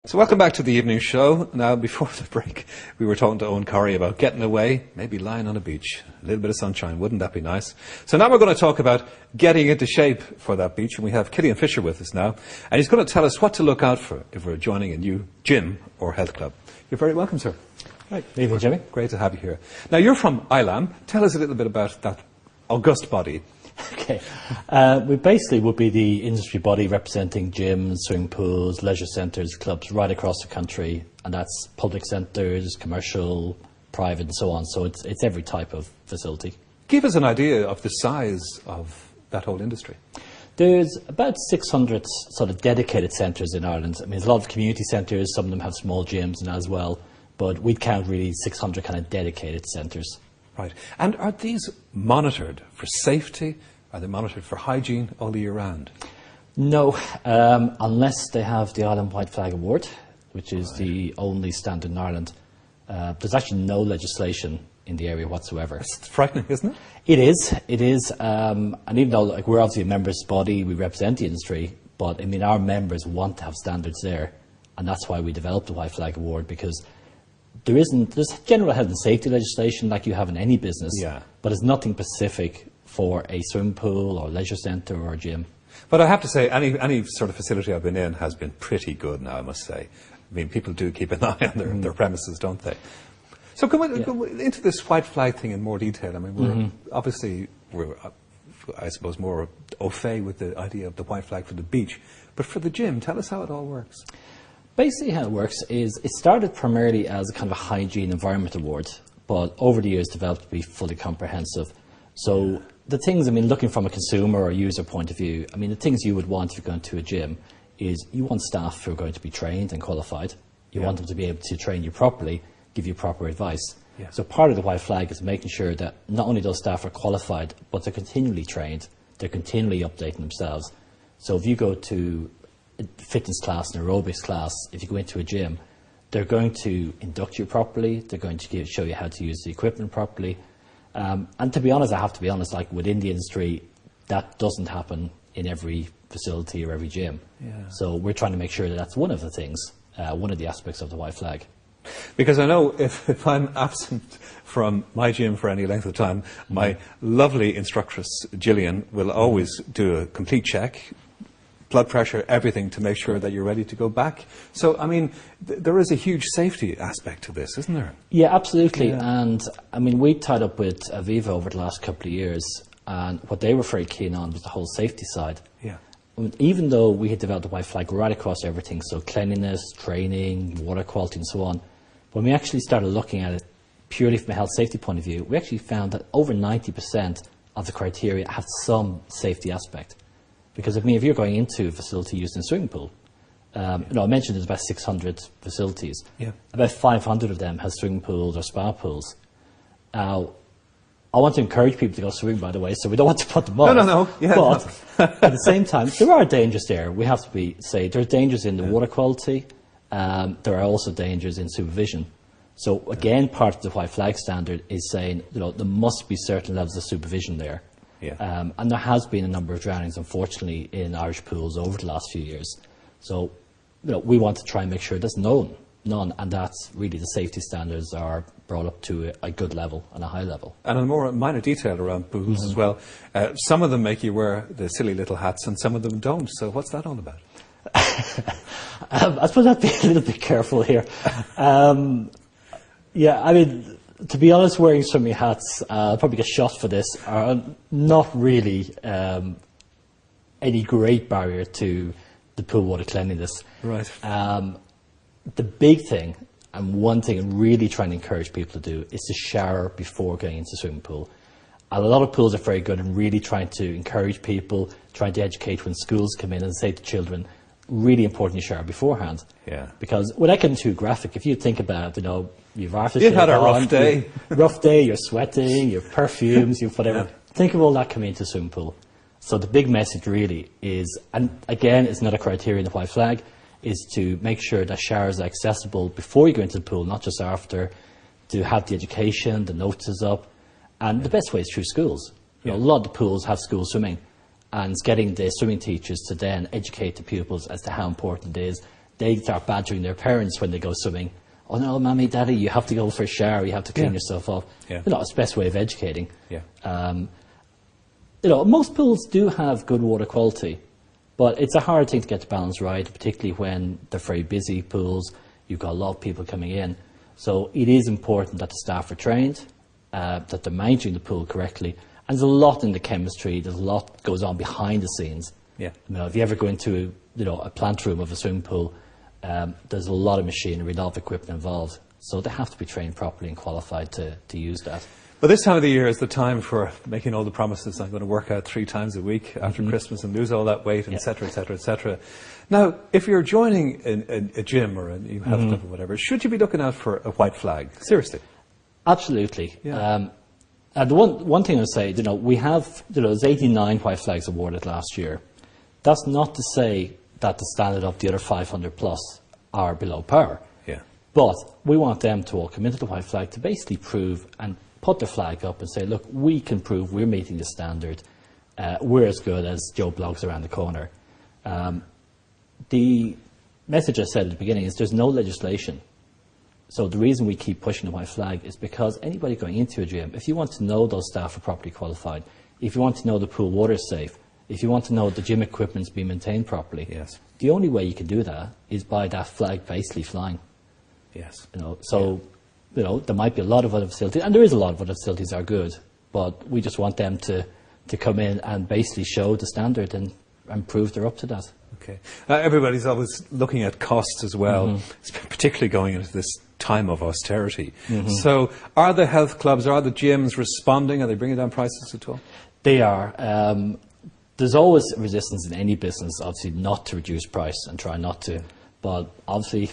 So welcome back to the evening show. Now, before the break, we were talking to Owen Corrie about getting away, maybe lying on a beach, a little bit of sunshine. Wouldn't that be nice? So now we're going to talk about getting into shape for that beach, and we have Kilian Fisher with us now, and he's going to tell us what to look out for if we're joining a new gym or health club. You're very welcome, sir. Right. Good evening, Jimmy. Great to have you here. Now, you're from ILAM. Tell us a little bit about that august body. Okay. We basically would be the industry body representing gyms, swimming pools, leisure centres, clubs right across the country, and that's public centres, commercial, private and so on. So it's every type of facility. Give us an idea of the size of that whole industry. There's about 600 sort of dedicated centres in Ireland. I mean, there's a lot of community centres, some of them have small gyms and as well, but we'd count really 600 kind of dedicated centres. Right. And are these monitored for safety? Are they monitored for hygiene all the year round? No, unless they have the ILAM White Flag Award, which is the only standard in Ireland. There's actually no legislation in the area whatsoever. It's frightening, isn't it? It is. And even though we're obviously a members' body, we represent the industry, but I mean, our members want to have standards there. And that's why we developed the White Flag Award, because there's general health and safety legislation like you have in any business, but there's nothing specific for a swimming pool or leisure centre or a gym. But I have to say, any sort of facility I've been in has been pretty good now, I must say. I mean, people do keep an eye on their premises, don't they? So go into this white flag thing in more detail. I mean, we're I suppose, more au fait with the idea of the white flag for the beach. But for the gym, tell us how it all works. Basically how it works is it started primarily as a kind of a hygiene environment award, but over the years developed to be fully comprehensive. So the things, I mean, looking from a consumer or user point of view, I mean, the things you would want if you're going to a gym is you want staff who are going to be trained and qualified. You want them to be able to train you properly, give you proper advice. So part of the white flag is making sure that not only those staff are qualified, but they're continually trained, they're continually updating themselves. So if you go to a fitness class, an aerobics class, if you go into a gym, they're going to induct you properly, they're going to show you how to use the equipment properly. And to be honest, I have to be honest, like within the industry, that doesn't happen in every facility or every gym. So we're trying to make sure that that's one of the things, one of the aspects of the white flag. Because I know if I'm absent from my gym for any length of time, my lovely instructress, Gillian, will always do a complete check, blood pressure, everything, to make sure that you're ready to go back. So, I mean, there is a huge safety aspect to this, isn't there? Yeah, absolutely. And, I mean, we tied up with Aviva over the last couple of years, and what they were very keen on was the whole safety side. I mean, even though we had developed a white flag right across everything, so cleanliness, training, water quality and so on, when we actually started looking at it purely from a health safety point of view, we actually found that over 90% of the criteria have some safety aspect. Because I mean, if you're going into a facility using a swimming pool, you know, I mentioned there's about 600 facilities. About 500 of them have swimming pools or spa pools. Now, I want to encourage people to go swimming, by the way, so we don't want to put them off. No. But at the same time, there are dangers there. We have to say there's dangers in the water quality. There are also dangers in supervision. So again, part of the white flag standard is saying, you know, there must be certain levels of supervision there. And there has been a number of drownings, unfortunately, in Irish pools over the last few years. So, you know, we want to try and make sure there's none, and that's really the safety standards are brought up to a good level and a high level. And a more minor detail around pools as well. Some of them make you wear the silly little hats and some of them don't. So what's that all about? I suppose I'd be a little bit careful here. Yeah, I mean, to be honest, wearing swimming hats, I'll probably get shot for this, are not really any great barrier to the pool water cleanliness. The big thing, and one thing I'm really trying to encourage people to do, is to shower before going into the swimming pool. And a lot of pools are very good and really trying to encourage people, trying to educate when schools come in and say to children, really important you shower beforehand. Because without getting too graphic, if you think about, you know, you've had a rough day. Rough day, you're sweating, you've perfumes, you've whatever. Think of all that coming into the swimming pool. So the big message really is, and again, it's not a criteria in the white flag, is to make sure that showers are accessible before you go into the pool, not just after, to have the education, the notices up. And the best way is through schools. You know, a lot of the pools have school swimming, and it's getting the swimming teachers to then educate the pupils as to how important it is, they start badgering their parents when they go swimming. Oh no, mommy, daddy, you have to go for a shower, you have to clean yourself up. Yeah. You know, it's the best way of educating. Yeah. You know, most pools do have good water quality, but it's a hard thing to get the balance right, particularly when they're very busy pools. You've got a lot of people coming in. So it is important that the staff are trained, that they're managing the pool correctly. And there's a lot in the chemistry, there's a lot goes on behind the scenes. Yeah. You know, if you ever go into, you know, a plant room of a swimming pool, there's a lot of machinery, a lot of equipment involved. So they have to be trained properly and qualified to use that. But this time of the year is the time for making all the promises. I'm going to work out 3 times a week after Christmas and lose all that weight, et cetera, et cetera, et cetera. Now, if you're joining a gym or a new health club or whatever, should you be looking out for a white flag? Seriously? Absolutely. Yeah. And the one thing I would say, you know, we have, you know, there's 89 white flags awarded last year. That's not to say that the standard of the other 500 plus are below par. Yeah. But we want them to all come into the white flag to basically prove and put their flag up and say, look, we can prove we're meeting the standard. We're as good as Joe Bloggs around the corner. The message I said at the beginning is there's no legislation. So the reason we keep pushing the white flag is because anybody going into a gym, if you want to know those staff are properly qualified, if you want to know the pool water is safe, if you want to know the gym equipment's being maintained properly, yes, the only way you can do that is by that flag basically flying. Yes. You know, so you know, there might be a lot of other facilities, and there is a lot of other facilities that are good, but we just want them to come in and basically show the standard and prove they're up to that. Okay. Everybody's always looking at costs as well, particularly going into this time of austerity. So are the health clubs, are the gyms responding? Are they bringing down prices at all? They are. There's always resistance in any business, obviously, not to reduce price and try not to. But obviously,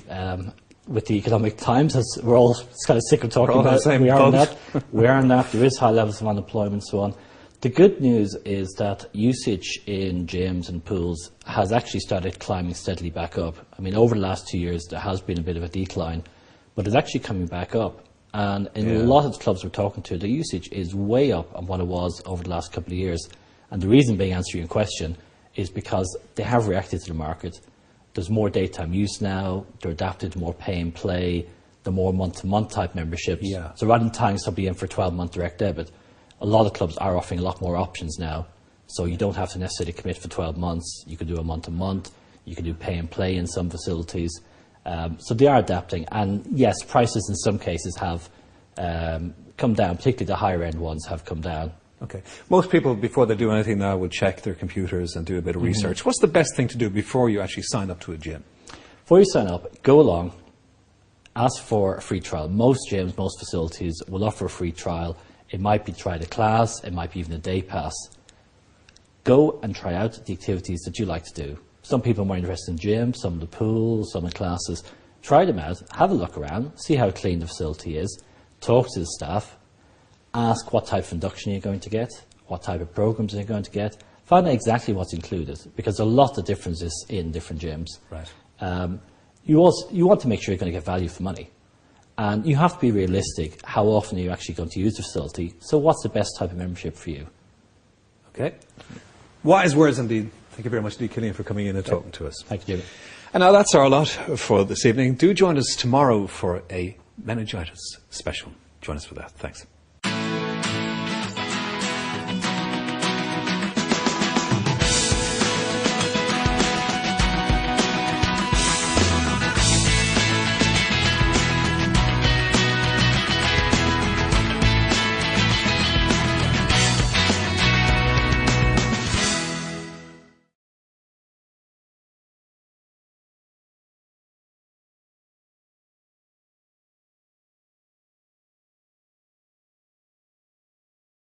with the economic times, as we're all kind of sick of talking about it, we are on that. We are on that. There is high levels of unemployment and so on. The good news is that usage in gyms and pools has actually started climbing steadily back up. I mean, over the last 2 years, there has been a bit of a decline, but it's actually coming back up. And in a lot of the clubs we're talking to, the usage is way up on what it was over the last couple of years. And the reason being, answering your question, is because they have reacted to the market. There's more daytime use now, they're adapted to more pay and play, the more month-to-month type memberships. Yeah. So rather than tying somebody in for 12-month direct debit, a lot of clubs are offering a lot more options now. So you don't have to necessarily commit for 12 months. You can do a month-to-month. You can do pay and play in some facilities. So they are adapting. And yes, prices in some cases have come down, particularly the higher end ones have come down. Okay. Most people, before they do anything now, would check their computers and do a bit of research. What's the best thing to do before you actually sign up to a gym? Before you sign up, go along, ask for a free trial. Most gyms, most facilities will offer a free trial. It might be try the class, it might be even a day pass. Go and try out the activities that you like to do. Some people are more interested in gyms, some in the pool, some in classes. Try them out, have a look around, see how clean the facility is, talk to the staff, ask what type of induction you're going to get, what type of programs you're going to get, find out exactly what's included, because there are a lot of differences in different gyms. Right. You want to make sure you're going to get value for money. And you have to be realistic. How often are you actually going to use the facility? So what's the best type of membership for you? Okay. Wise words indeed. Thank you very much, Kilian, for coming in and talking to us. Thank you, Jimmy. And now that's our lot for this evening. Do join us tomorrow for a meningitis special. Join us for that. Thanks.